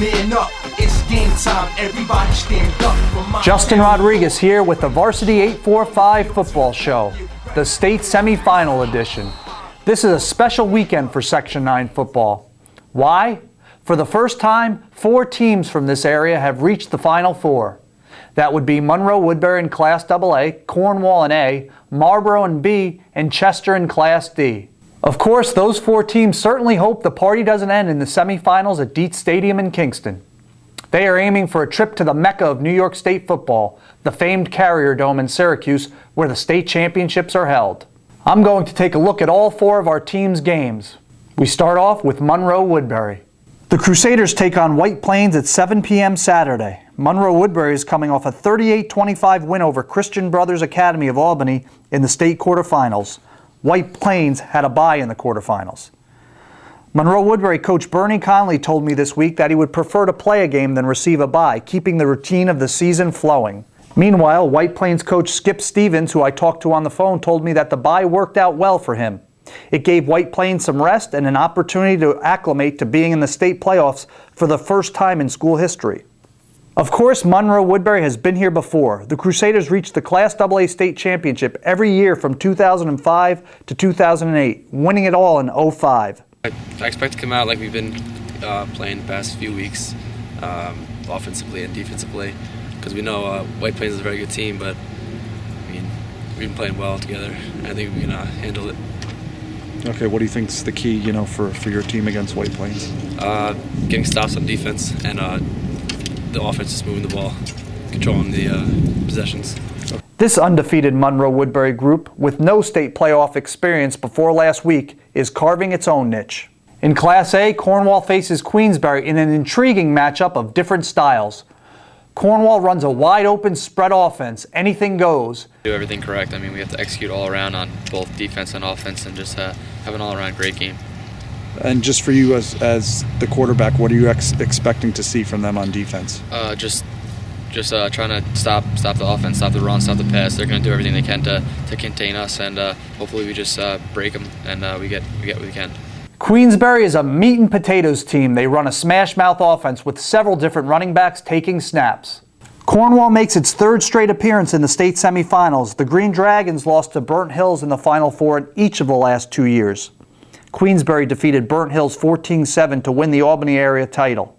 Man up, it's game time, everybody stand up for my Justin Rodriguez here with the Varsity 845 football show, the state semifinal edition. This is a special weekend for Section 9 football. Why? For the first time, 4 teams from this area have reached the Final Four. That would be Monroe-Woodbury in Class AA, Cornwall in A, Marlboro in B, and Chester in Class D. Of course, those 4 teams certainly hope the party doesn't end in the semifinals at Dietz Stadium in Kingston. They are aiming for a trip to the Mecca of New York State football, the famed Carrier Dome in Syracuse, where the state championships are held. I'm going to take a look at all 4 of our team's games. We start off with Monroe-Woodbury. The Crusaders take on White Plains at 7 p.m. Saturday. Monroe-Woodbury is coming off a 38-25 win over Christian Brothers Academy of Albany in the state quarterfinals. White Plains had a bye in the quarterfinals. Monroe-Woodbury coach Bernie Conley told me this week that he would prefer to play a game than receive a bye, keeping the routine of the season flowing. Meanwhile, White Plains coach Skip Stevens, who I talked to on the phone, told me that the bye worked out well for him. It gave White Plains some rest and an opportunity to acclimate to being in the state playoffs for the first time in school history. Of course, Monroe-Woodbury has been here before. The Crusaders reached the Class AA state championship every year from 2005 to 2008, winning it all in 2005. I expect to come out like we've been playing the past few weeks, offensively and defensively, because we know White Plains is a very good team, but I mean, we've been playing well together. I think we can handle it. Okay, what do you think is the key, for your team against White Plains? Getting stops on defense and the offense just moving the ball, controlling the possessions. This undefeated Monroe-Woodbury group, with no state playoff experience before last week, is carving its own niche. In Class A, Cornwall faces Queensbury in an intriguing matchup of different styles. Cornwall runs a wide-open spread offense. Anything goes. Do everything correct. I mean, we have to execute all around on both defense and offense and just have an all-around great game. And just for you as the quarterback, what are you expecting to see from them on defense? Just trying to stop the offense, stop the run, stop the pass. They're going to do everything they can to contain us, and hopefully we just break them and we get what we can. Queensbury is a meat and potatoes team. They run a smash-mouth offense with several different running backs taking snaps. Cornwall makes its 3rd straight appearance in the state semifinals. The Green Dragons lost to Burnt Hills in the Final Four in each of the last 2 years. Queensbury defeated Burnt Hills 14-7 to win the Albany area title.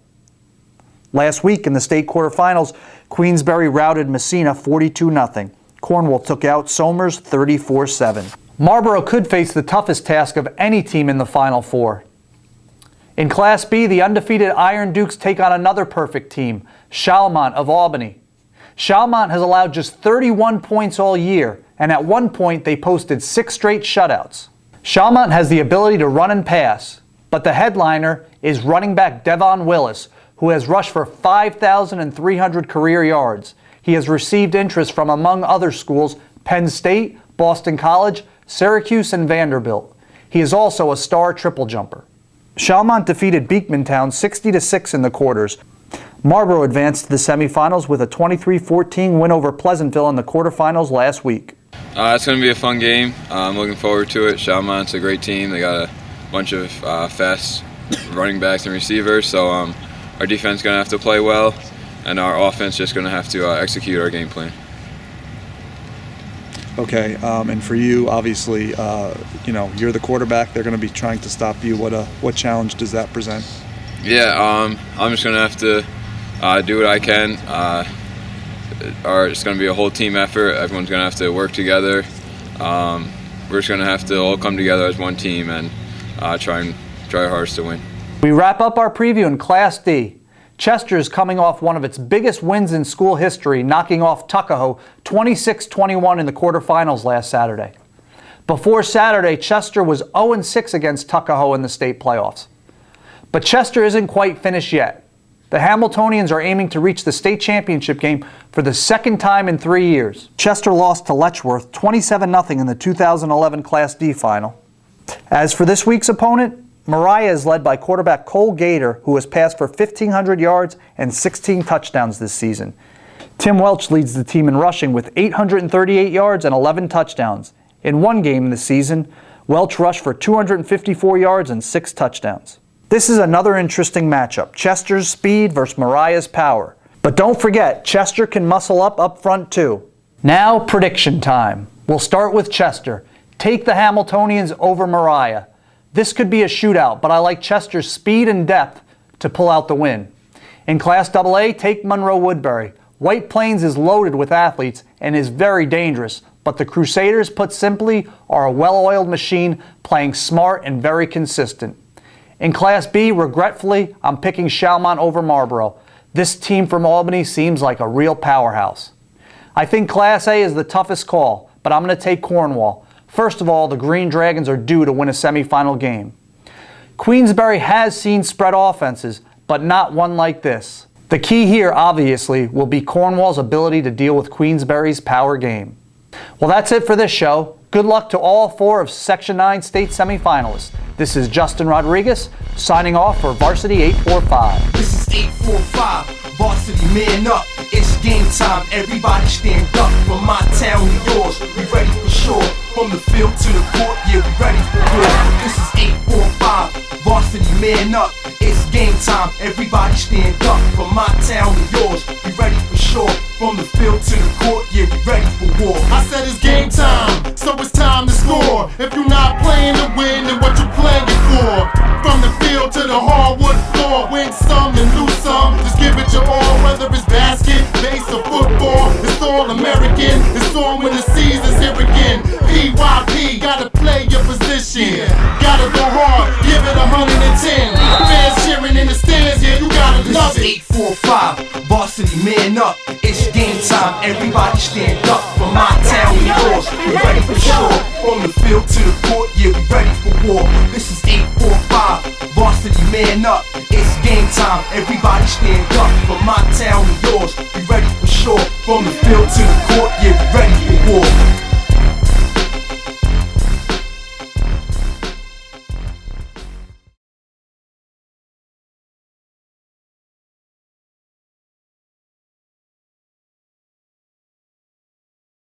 Last week in the state quarterfinals, Queensbury routed Messina 42-0. Cornwall took out Somers 34-7. Marlboro could face the toughest task of any team in the Final Four. In Class B, the undefeated Iron Dukes take on another perfect team, Chalmont of Albany. Chalmont has allowed just 31 points all year, and at one point they posted 6 straight shutouts. Chalmont has the ability to run and pass, but the headliner is running back Devon Willis, who has rushed for 5,300 career yards. He has received interest from, among other schools, Penn State, Boston College, Syracuse, and Vanderbilt. He is also a star triple jumper. Chalmont defeated Beekmantown 60-6 in the quarters. Marlboro advanced to the semifinals with a 23-14 win over Pleasantville in the quarterfinals last week. It's going to be a fun game. I'm looking forward to it. Chalmont's a great team. They got a bunch of fast running backs and receivers, so our defense is going to have to play well, and our offense just going to have to execute our game plan. Okay, and for you, obviously, you're the quarterback. They're going to be trying to stop you. What challenge does that present? Yeah, I'm just going to have to do what I can. It's going to be a whole team effort. Everyone's going to have to work together. We're just going to have to all come together as one team and try our hardest to win. We wrap up our preview in Class D. Chester is coming off one of its biggest wins in school history, knocking off Tuckahoe 26-21 in the quarterfinals last Saturday. Before Saturday, Chester was 0-6 against Tuckahoe in the state playoffs. But Chester isn't quite finished yet. The Hamiltonians are aiming to reach the state championship game for the 2nd time in 3 years. Chester lost to Letchworth 27-0 in the 2011 Class D final. As for this week's opponent, Mariah is led by quarterback Cole Gator, who has passed for 1,500 yards and 16 touchdowns this season. Tim Welch leads the team in rushing with 838 yards and 11 touchdowns. In one game this season, Welch rushed for 254 yards and 6 touchdowns. This is another interesting matchup, Chester's speed versus Mariah's power. But don't forget, Chester can muscle up front too. Now, prediction time. We'll start with Chester. Take the Hamiltonians over Mariah. This could be a shootout, but I like Chester's speed and depth to pull out the win. In Class AA, take Monroe-Woodbury. White Plains is loaded with athletes and is very dangerous, but the Crusaders, put simply, are a well-oiled machine playing smart and very consistent. In Class B, regretfully, I'm picking Chalmont over Marlboro. This team from Albany seems like a real powerhouse. I think Class A is the toughest call, but I'm going to take Cornwall. First of all, the Green Dragons are due to win a semifinal game. Queensbury has seen spread offenses, but not one like this. The key here, obviously, will be Cornwall's ability to deal with Queensbury's power game. Well, that's it for this show. Good luck to all 4 of Section 9 state semifinalists. This is Justin Rodriguez, signing off for Varsity 845. This is 845, Varsity man up. It's game time, everybody stand up. From my town to yours, we ready for sure. From the field to the court, yeah, we ready for war. This is 845, Varsity man up. It's game time, everybody stand up. From my town to yours, we ready for sure. From the field to the court, yeah, we ready for war. I said it's game time, so it's time to score. If you're not playing to win, then what you playing for? From the field to the hardwood floor, win some and lose some. Just give it your all, whether it's basket, base, or football. It's all American. It's on when the season's here again. PYP, gotta play your position. Gotta go hard, give it 110. Fans cheering in the stands, yeah, you gotta love it. This is 845, Varsity man up. It's game time, everybody stand up. From my town to yours, we ready for sure. From the field to the court, yeah, we ready for war. This is 845, Varsity man up. It's game time, everybody stand up. From my town to yours, we ready for sure. From the field to the court, yeah, we ready for war.